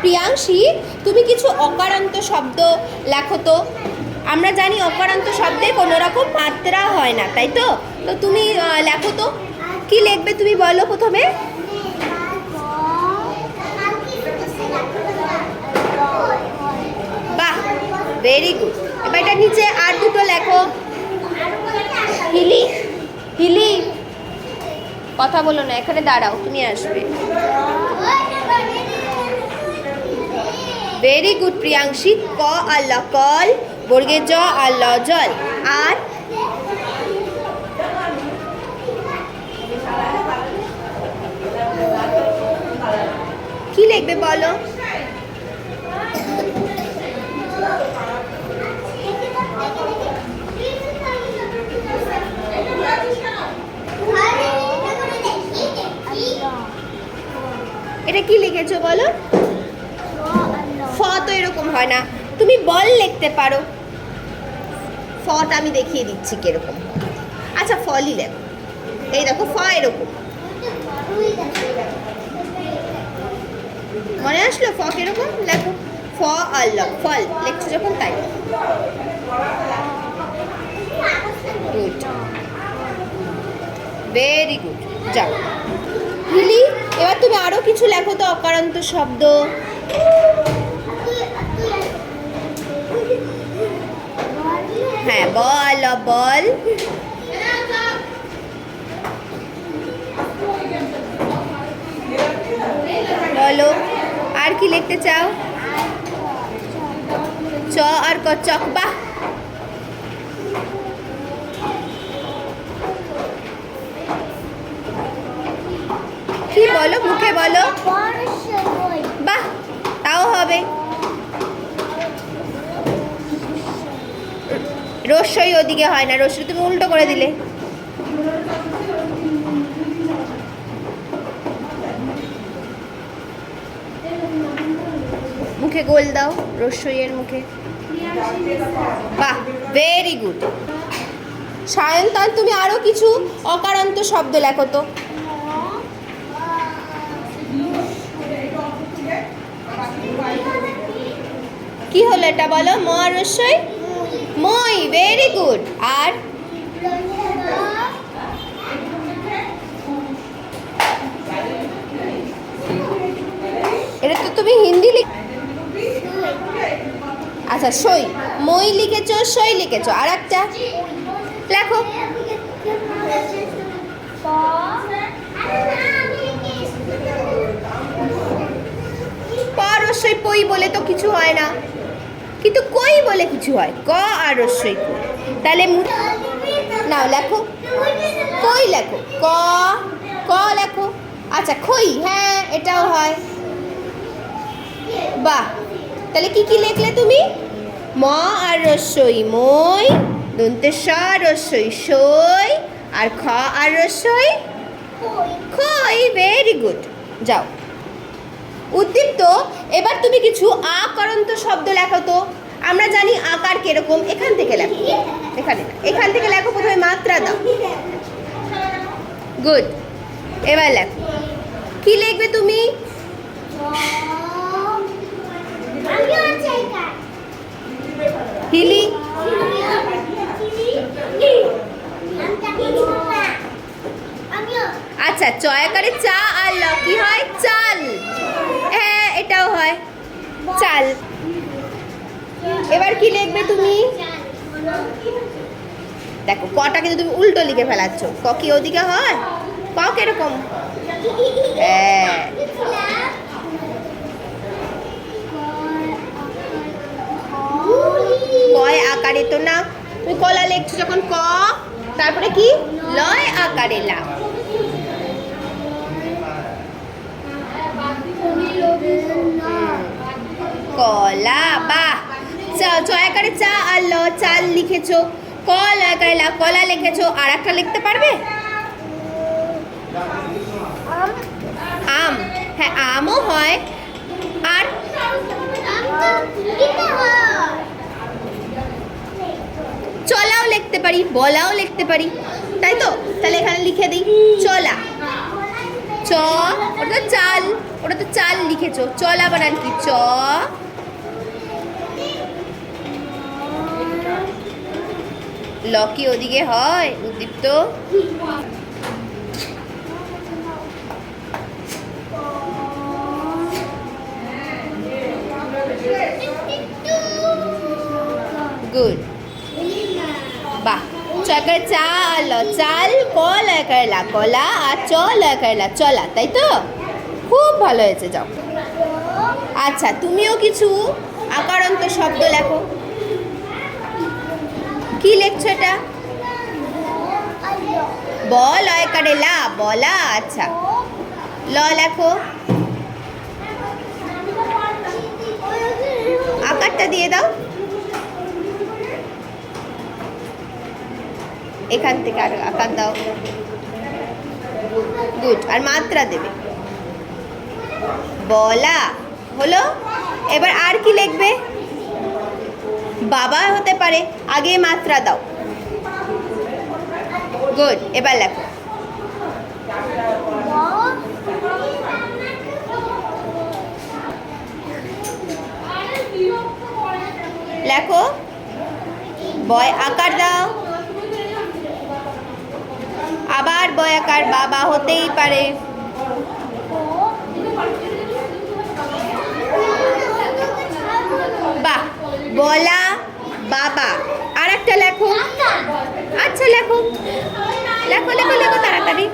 প্রিয়াংশী, তুমি কিছু অকারান্ত শব্দ লেখো তো। আমরা জানি অকারান্ত শব্দে কোনো রকম মাত্রা হয় না, তাই তো? তো তুমি লেখো তো, কি লিখবে তুমি বলো প্রথমে। বাহ, ভেরি গুড। এবার এটা নিচে আর দুটো লেখো। হিলি, হিলি, কথা বলো না, এখানে দাঁড়াও, তুমি আসবে। Very good Priyanshi. ক আর ল কল, বর্গে জ আর ল জল। আর কি লিখবে বলো। এটা কি লিখেছো বলো। ফ তো এরকম হয় না, তুমি বল লিখতে পারো। ফটা আমি দেখিয়ে দিচ্ছি কিরকম। আচ্ছা, ফলই লেখো। এই দেখো, ফ এরকম। মনে আসলো ফ কিরকম? লেখো। ফ আর ল, ফল লিখছো যখন, তাই। Good, very good. যাও হিলি, এবার তুমি আরো কিছু লেখো তো অকারান্ত শব্দ। হ্যাঁ, বল বল। বলো, আর কি লিখতে চাও? চ আর ক, চকবা। কি বলো, মুখে বলো। বাহ, তাও হবে। রস্যই ওদিকে হয় না, রস্যই তুমি উল্টো করে দিলে। মুখে গোল দাও, রস্যইয়ের মুখে। বাহ, ভেরি গুড। সায়ন্তন, তুমি আরো কিছু অকারান্ত শব্দ লেখো তো। কি হলো এটা বলো। ম আর রস্যই, মই, ভেরি গুড। আর এটা তো তুমি হিন্দি আচ্ছা, সই। মই লিখেছো, সই লিখেছো। আর একটা লেখো। রস্যই পই বলে তো কিছু হয় না, কিন্তু কই বলে কিছু হয়। ক আর রস্যই কই। তাহলে নাও লেখো। কই লেখো। ক, ক লেখো। আচ্ছা, খই, হ্যাঁ এটাও হয়। বাহ, তাহলে কি কি লিখলে তুমি? ম আর রস্যই মই, দন্তে স রস্যই সই, আর খ আর রস্যই খই। Very good. যাও উদ্দীপ্ত, এবার তুমি কিছু আকারান্ত শব্দ লেখো তো। আমরা জানি আকার কিরকম, এখান থেকে লেখো। এখানে না, এখান থেকে লেখো, প্রথমে মাত্রা দাও। গুড, এবার লেখো। কি লিখবে তুমি? হিলি, আচ্ছা, চয়াকারে চা আর ল কি হয়? চাল। হ্যাঁ, এটাও হয়, চাল। এবার কি লিখবে তুমি? দেখো, কটা কিন্তু তুমি উল্টো লিখে ফেলাচ্ছ। ক কি ওদিকে হয়? ক কিরকম? হ্যাঁ, কয় আকারে তো না। তুমি কলা লিখছো যখন, ক, তারপরে কি? লয় আকারে লা। কলা, বাহ। চয়াকারে চা আর ল, চাল লিখেছো। ক লয়কারে লা, কলা লিখেছো। আর একটা লিখতে পারবে? আম, হ্যাঁ আমও হয়। আর চলাও লিখতে পারি, বলাও লিখতে পারি, তাই তো? তাহলে এখানে লিখে দিই চলা। চ, ওটা তো চাল, ওটা তো চাল লিখেছো। চলা বানান কি? চ। ল কি ওদিকে হয় উদ্দীপ্ত? গুড, বাহ। চকার চাল, চাল। ক লয়কার লা, কলা। আর চ লয়কার লা, চলা। তাই তো, খুব ভালো হয়েছে। যাও। আচ্ছা, তুমিও কিছু আকারান্ত শব্দ লেখো। কি লিখছো এটা? ব লয়কারে লা, বলা। আচ্ছা, ল লেখো। আকারটা দিয়ে দাও এখান থেকে, আর আকার দাও। গুড, আর মাত্রা দেবে। বলা হলো। এবার আর কি লিখবে? বাবা হতে পারে, আগে মাত্রা দাও। গুড, এবার লেখো। লেখো। বয় আকার দাও। আবার বয় আকার, বাবা হতেই পারে। বাহ, বলা, বাবা। আর একটা লেখো। আচ্ছা, লেখো লেখো লেখো লেখো তাড়াতাড়ি।